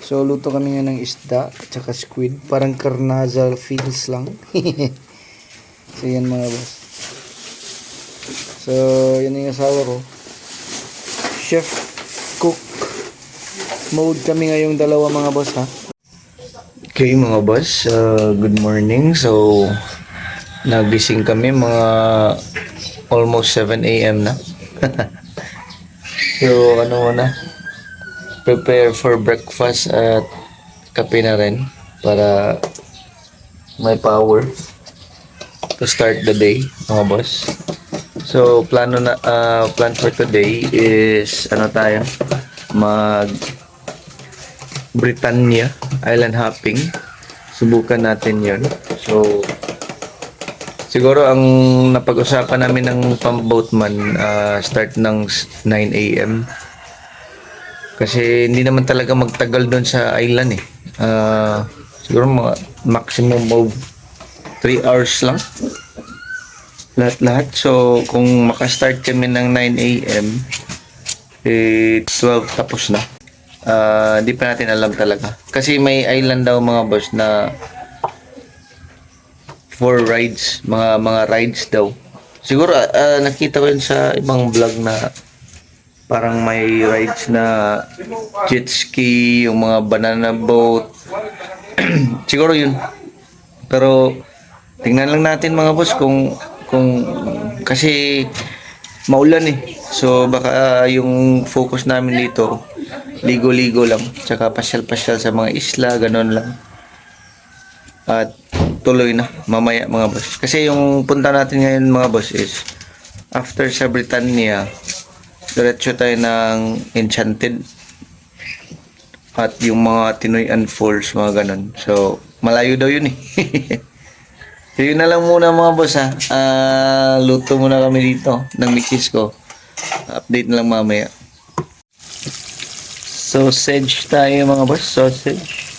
So, luto kami nga ng isda at saka squid. Parang carnazal feels lang. So, yan mga boss. So, yan yung asawa ko. Chef, cook mode kami ngayong dalawa mga boss ha. Okay mga boss, good morning. So, nagising kami mga almost 7 a.m. na. So, ano na, prepare for breakfast at kape na rin para may power to start the day mga boss. So plan for today is ano tayo, mag Britannia island hopping. Subukan natin yon. So siguro ang napag-usapan namin ng pamboatman, start ng 9 a.m. Kasi hindi naman talaga magtagal doon sa island eh. Siguro mga maximum of 3 hours lang. Lahat-lahat. So, kung makastart kami ng 9 a.m. 12 tapos na. Di pa natin alam talaga. Kasi may island daw mga boss na 4 rides. Mga rides daw. Siguro nakita ko yun sa ibang vlog na parang may rides na jet ski, yung mga banana boat. Siguro yun. Pero tingnan lang natin mga boss kung kasi maulan eh. So baka yung focus namin dito ligo-ligo lang, tsaka pasyal-pasyal sa mga isla, ganun lang. At tuloy na mamaya mga boss. Kasi yung punta natin ngayon mga boss is after sa Britannia, diretso tayo ng Enchanted at yung mga Tinoyan Falls, mga ganun. So, malayo daw yun eh. So, yun na lang muna mga boss ha. Luto muna kami dito ng misis ko. Update na lang mamaya. Sausage tayo mga boss. Sausage.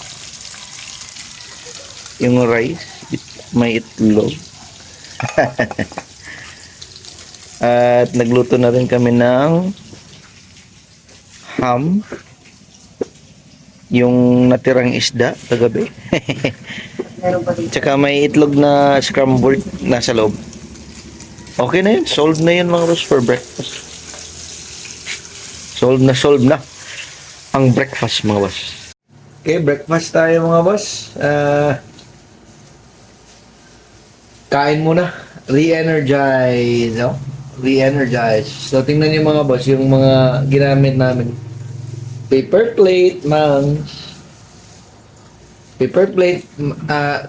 Yung rice. May itlog. At nagluto na rin kami ng ham. Yung natirang isda kagabi. Tsaka may itlog na scrambled nasa loob. Okay na yun. Solved na yun mga boss for breakfast. Solved na ang breakfast mga boss. Okay, breakfast tayo mga boss. Kain muna. Re-energize, no? Re-energize. So, tingnan niyo mga boss, yung mga ginamit namin. Paper plate,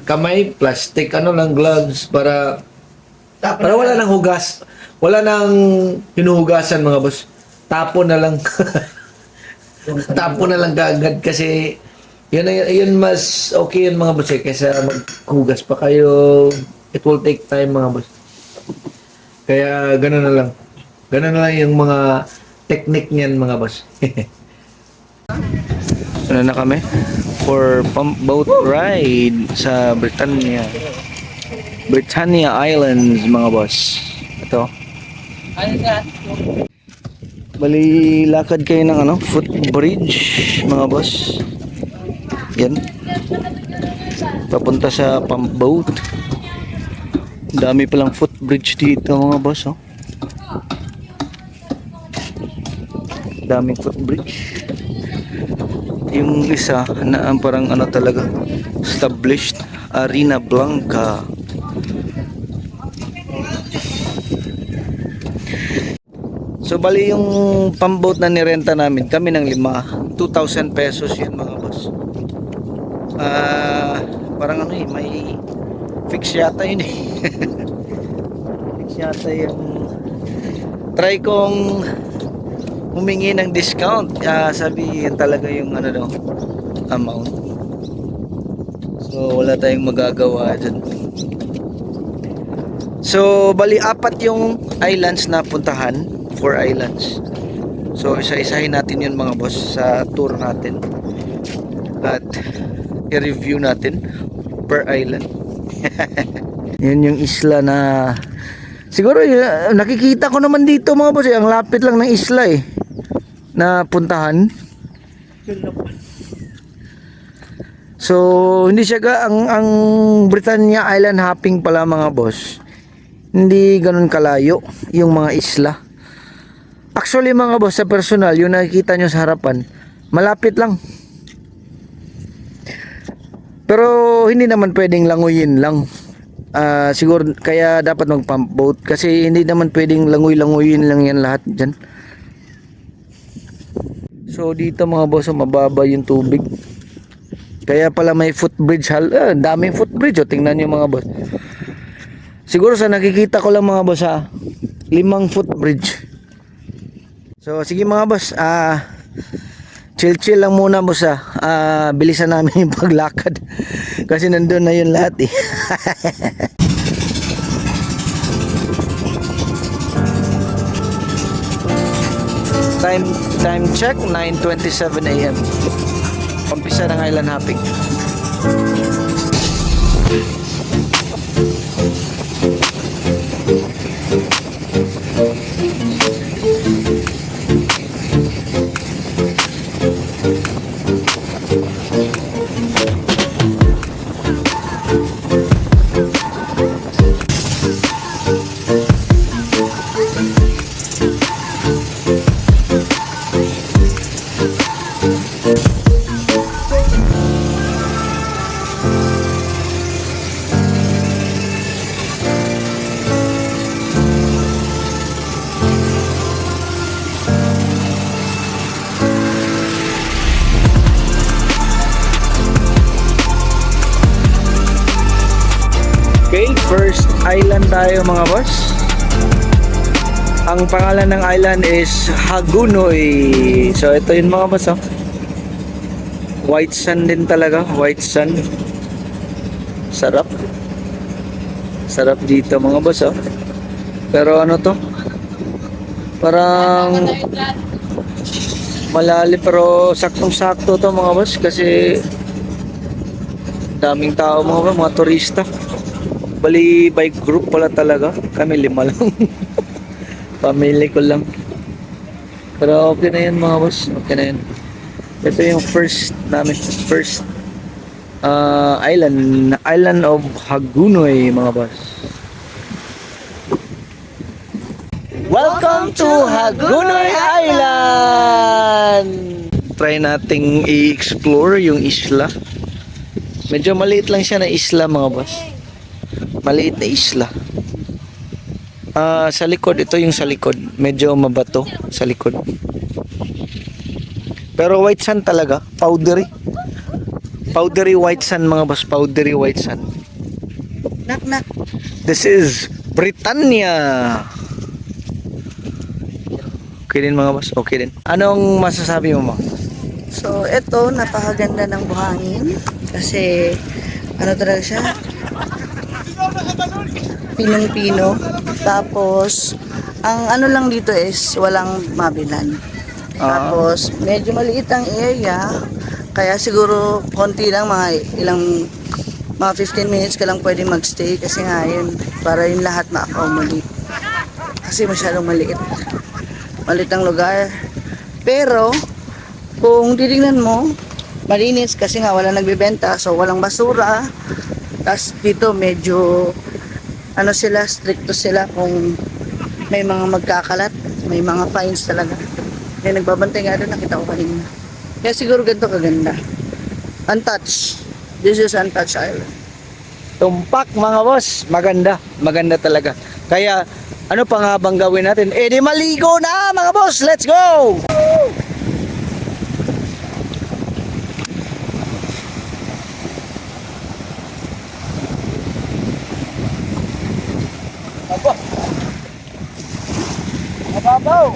kamay, plastic, gloves para wala nang hugas. Wala nang hinuhugasan mga boss. Tapon na lang. Tapon na lang kaagad kasi yun mas okay yun mga boss eh, kaysa maghugas pa kayo. It will take time mga boss. Kaya gano'n na lang. Gano'n na lang yung mga technique niyan mga boss. Ano na kami? For pump boat ride sa Britannia. Britannia Islands mga boss. Ito. Bali lakad kayo ng footbridge mga boss. Yan. Papunta sa pump boat. Dami palang footbridge dito mga boss, oh. Daming footbridge. Yung isa na parang talaga established, Arena Blanca. So bali yung pamboat na nirenta namin, kami ng 5, 2,000 pesos yun mga boss. Parang may fix yata yun eh. Fix yata yung try kong humingi ng discount. Sabihin talaga yung amount. So wala tayong magagawa dyan. So bali 4 yung islands na puntahan. 4 islands. So isa-isahin natin yun mga boss sa tour natin. At i-review natin per island. Yan yung isla na siguro nakikita ko naman dito mga boss ang lapit lang ng isla na puntahan. So, hindi siya ang Britannia Island hopping pala mga boss. Hindi ganun kalayo yung mga isla. Actually mga boss, sa personal, yung nakikita nyo sa harapan, malapit lang. Pero hindi naman pwedeng languyin lang. Siguro kaya dapat mag-pump boat kasi hindi naman pwedeng langoy-langoyin lang yan lahat dyan. So dito mga boss, mababa yung tubig. Kaya pala may footbridge. Daming footbridge. Tingnan nyo mga boss. Siguro sa nakikita ko lang mga boss 5 footbridge. So sige mga boss, chill lang muna boss bilisan namin yung paglakad kasi nandun na yun lahat eh. time check 9:27 AM. Umpisa ng island hopping. Okay, first island tayo mga boss. Ang pangalan ng island is Hagunoy. So ito yun mga boss White sand din talaga, white sand. Sarap. Sarap dito mga boss Pero ano to? Parang malalim pero saktong-sakto to mga boss kasi daming tao mga turista. Bali bike group pala talaga. Kami 5 lang. Family ko lang. Pero okay na yan mga boss. Okay na yan. Ito yung first namin. First Island of Hagunoy mga boss. Welcome to Hagunoy Island! Try nating i-explore yung isla. Medyo maliit lang siya na isla mga boss. Maliit na isla. Sa likod, ito yung sa likod. Medyo mabato sa likod. Pero white sand talaga. Powdery. Powdery white sand mga boss. Powdery white sand. Knock. This is Britannia. Okay din mga boss. Okay din. Anong masasabi mo? So, ito, napakaganda ng buhangin. Kasi, ano talaga siya? Pinong-pino. Tapos, ang ano lang dito is walang mabilan. Tapos, medyo maliit ang area. Kaya siguro, konti lang, mga 15 minutes ka lang pwede magstay. Kasi nga yun, para yung lahat ma-accommodate. Kasi masyadong maliit. Maliit ang lugar. Pero, kung titignan mo, malinis kasi nga wala nagbebenta. So, walang basura. Tapos dito medyo stricto sila kung may mga magkakalat, may mga fines talaga. Kaya nagbabantay nga doon, nakita ko kanina. Kaya siguro ganito kaganda. Untouched. This is untouched island. Tumpak mga boss. Maganda. Maganda talaga. Kaya ano pa nga bang gawin natin? Di maligo na mga boss. Let's go! Mababaw!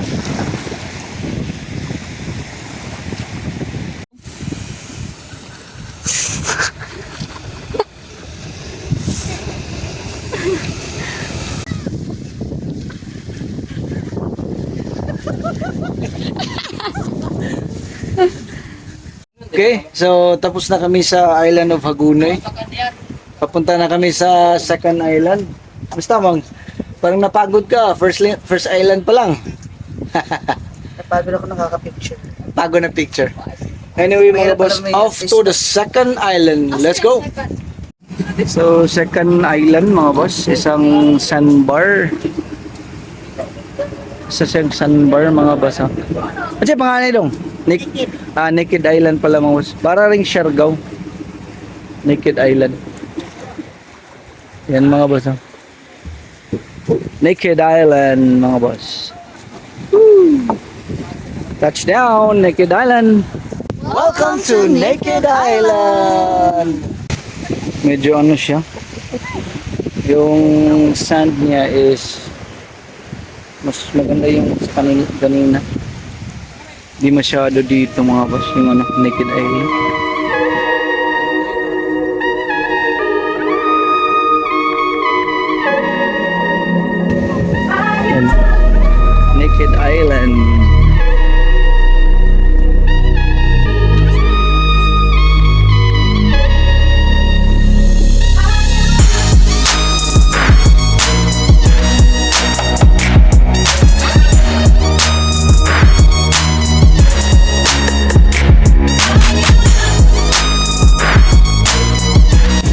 Okay, so tapos na kami sa Island of Hagunoy. Papunta na kami sa second island. Basta mang, parang napagod ka. First island pa lang. Napagod ako nakaka-picture. Pagod na picture. Anyway mga boss, off to the second island. Let's go! So, second island mga boss, isang sandbar. Sa sandbar mga boss. Ha? Ano siya pangalan dong? Naked Island pala mga boss. Para ring Siargao. Naked Island. Yan mga boss. Ha? Naked Island mga boss. Woo! Touchdown, Naked Island. Welcome to Naked Island. Medyo ano siya. Yung sand niya is mas maganda yung sa kanina. Di masyado dito mga boss yung ano, Naked Island. Yan. Naked Island.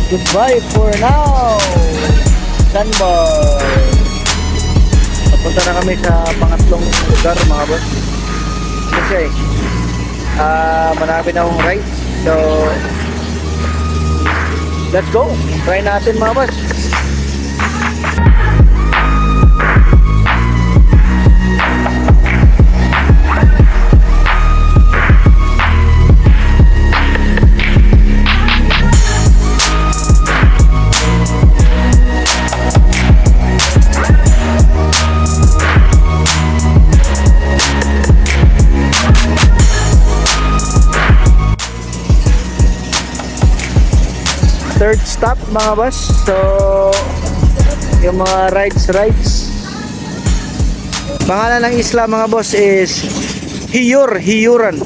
Goodbye for now, Sandbar. Napunta na kami sa pangatlong lugar mga boss. Kasi marami na akong rides. So let's go, try natin mga boss. Third stop mga boss. So yung mga rides. Pangalan ng isla mga boss is Hiyuran.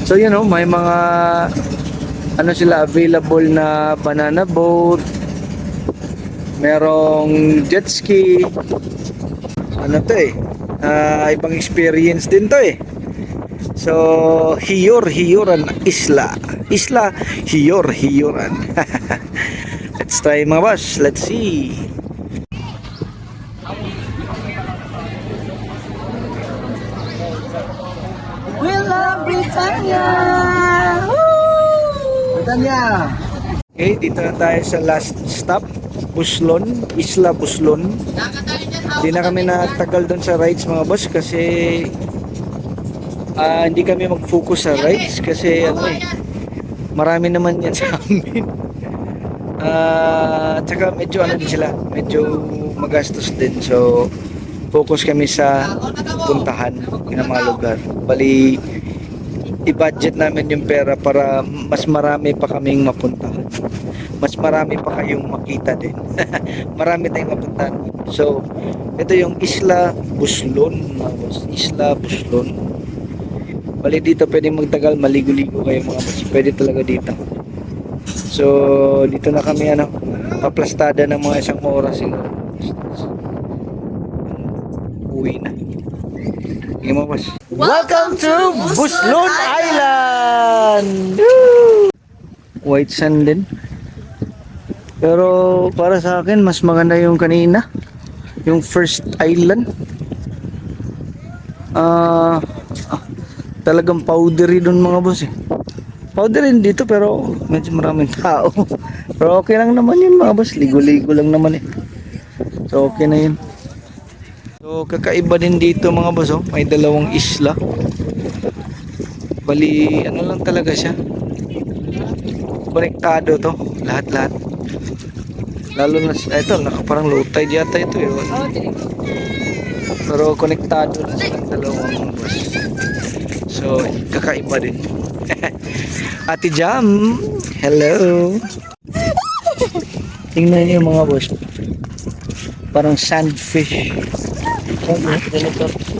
So you know, may mga ano sila available na banana boat, merong jet ski, ano to ibang experience din to So, Hiyuran Isla. Hiyuran. Let's try mga boss. Let's see. We love Britannia! Britannia! Okay, dito na tayo sa last stop. Buslon. Isla Buslon. Hindi na kami natagal doon sa rides mga boss kasi hindi kami mag-focus sa rides kasi marami naman yan sa amin. Tsaka medyo din sila, medyo magastos din. So focus kami sa puntahan ng mga lugar. Bali i-budget namin yung pera para mas marami pa kaming mapuntahan. Mas marami pa kayong makita din. Marami tayong mapuntahan. So ito yung Isla Buslon, mga boss. Isla Buslon. Bali dito pwedeng magtagal, maligo-ligo kayo mga boss. Pwede talaga dito. So dito na kami paplastada ng mga isang oras siguro. Uwi na. Yung mga boss. Welcome to Buslon Island! Woo! White sand din. Pero para sa akin mas maganda yung kanina. Yung first island. Talagang powdery doon mga boss Powdery dito pero medyo maraming tao. Pero okay lang naman yun mga boss. Ligo-ligo lang naman So okay na yun. So kakaiba din dito mga boss May dalawang isla. Bali ano lang talaga siya. Konektado to. Lahat-lahat. Lalo na ito parang low tide yata ito Pero konektado na silang dalawang mga boss. So, kakaiba din. Ate Jam, hello. Tingnan niyo mga boss. Parang sandfish.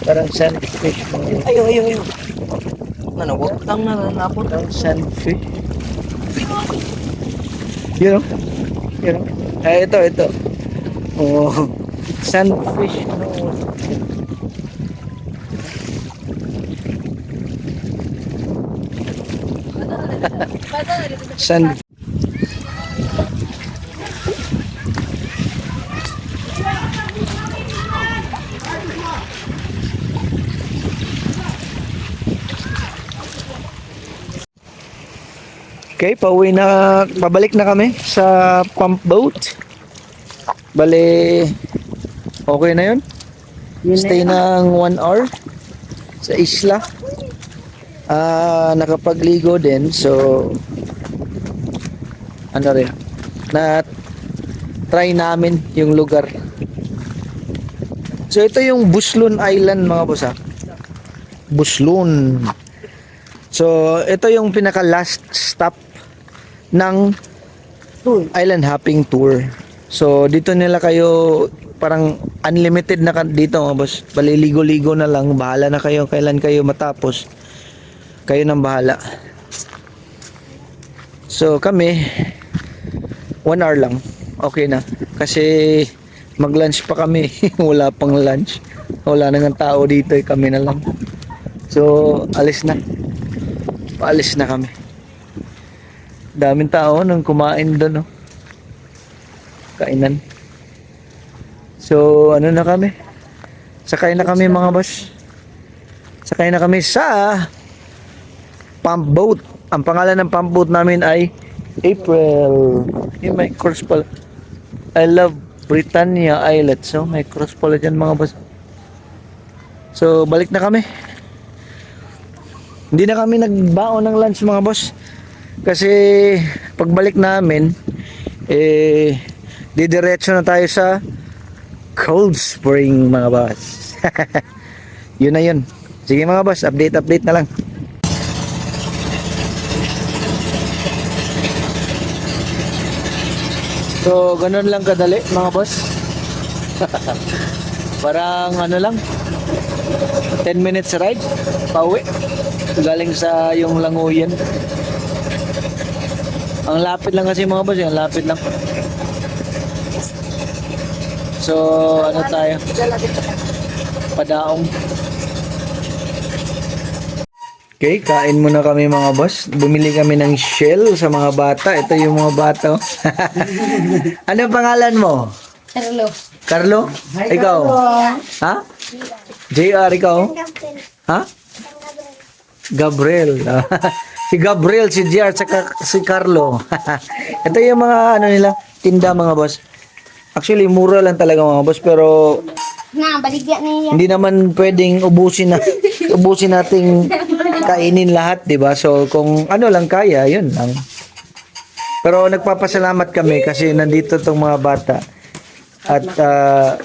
Parang sandfish. Ayo. Nanawag lang na napot. Parang sandfish. You know? Ito. Oh, sandfish. Sand. Okay, pabalik na kami sa pump boat. Bale, okay na yun. Stay ng 1 hour sa isla. Nakapagligo din, so ano rin, na try namin yung lugar. So ito yung Buslun Island mga boss ha. Buslun. So ito yung pinaka last stop ng island hopping tour. So dito nila kayo parang unlimited na dito mga boss. Baliligo-ligo na lang, bahala na kayo kailan kayo matapos. Kayo nang bahala. So kami 1 hour lang. Okay na. Kasi mag-lunch pa kami. Wala pang lunch. Wala nang tao dito, kami na lang. So alis na. Paalis na kami. Daming tao nang kumain doon, no? Kainan. So ano na kami? Sakay na kami mga boss. Sakay na kami sa pump boat. Ang pangalan ng pump boat namin ay April. Yung may cross pala. I love Britannia Islet. So may cross pala dyan mga boss. So balik na kami. Hindi na kami nagbaon ng lunch mga boss. Kasi pagbalik namin didiretso na tayo sa Cold Spring mga boss. Yun na yun. Sige mga boss, update na lang. So, ganun lang kadali mga boss. Parang ano lang 10 minutes ride pauwi galing sa yung Languyan. Ang lapit lang kasi mga boss, ang lapit lang. So, ano tayo? Padaong. Okay, kain muna kami mga boss. Bumili kami ng shell sa mga bata. Ito yung mga bata. Ano pangalan mo? Carlo. Carlo? Ikaw? Ha? JR, ikaw? Ha? Gabriel. Si Gabriel, si JR, saka si Carlo. Ito yung mga ano nila, tinda mga boss. Actually, mura lang talaga mga boss, pero Na, baligya niya. hindi naman pwedeng ubusin nating kainin lahat, 'di ba? So kung ano lang kaya, 'yun lang. Pero nagpapasalamat kami kasi nandito tong mga bata at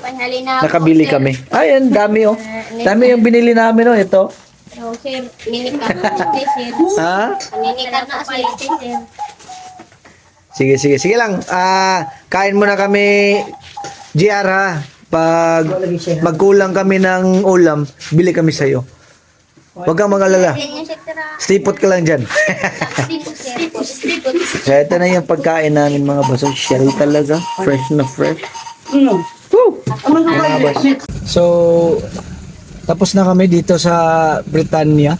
Panghali na nakabili kami. Ayun, dami oh. Dami yung binili namin oh, ito. So, sir, ninikar na sir. Ha? Ninikar na sir. Sige lang. Kain muna kami, JR ha. Pag magkulang kami ng ulam, bili kami sa'yo. Huwag kang mag-alala. Stipot ka lang dyan. So, ito na yung pagkain namin mga boss. So, shell talaga. Fresh na fresh. Woo! Mga boss. So, tapos na kami dito sa Britannia.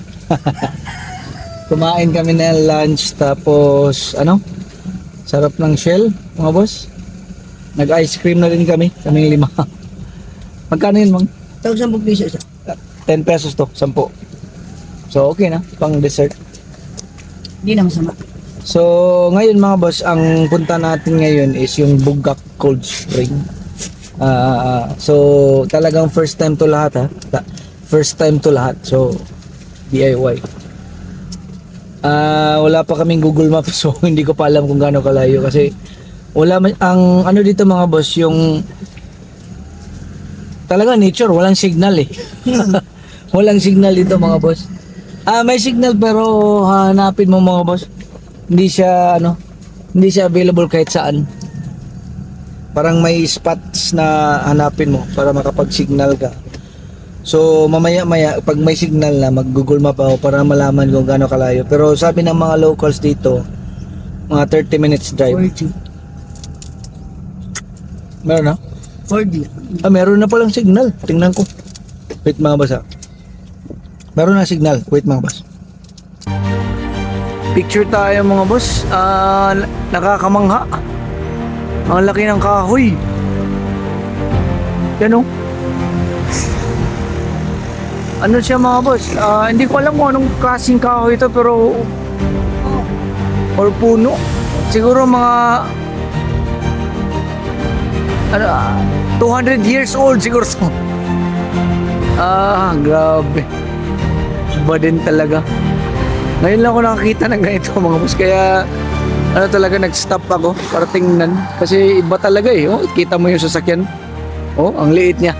Kumain kami ng lunch. Tapos, sarap ng shell, mga boss. Nag-ice cream na rin kami. Kaming 5. Magkano yun, mang? Tawag 10 piso isa. 10 pesos to, 10. So, okay na. Pang dessert. Hindi na masama. So, ngayon mga boss, ang punta natin ngayon is yung Bugak Cold Spring. So, talagang first time to lahat ha. First time to lahat. So, DIY. Wala pa kaming Google Maps so hindi ko pa alam kung gaano kalayo kasi ang ano dito mga boss, yung talaga nature, walang signal eh. Walang signal dito mga boss. May signal pero hanapin mo mga boss. Hindi siya available kahit saan. Parang may spots na hanapin mo para makapag-signal ka. So mamaya pag may signal na mag-Google Map ako para malaman kung gaano kalayo. Pero sabi ng mga locals dito, mga 30 minutes drive. 40. Meron na? 40. Meron na palang signal. Tingnan ko. Wait mga boss ha. Meron na signal. Wait mga boss. Picture tayo mga boss. Nakakamangha. Ang laki ng kahoy. Yan o. Ano siya mga boss? Hindi ko alam kung anong klaseng kahoy ito pero or puno. Siguro mga 200 years old siguro. Grabe. Iba din talaga. Ngayon lang ako nakakita ng ganito mga boss. Kaya talaga nag-stop ako para tingnan. Kasi iba talaga eh. Oh, kita mo yung sasakyan. Oh, ang liit niya.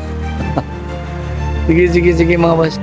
Sige mga boss.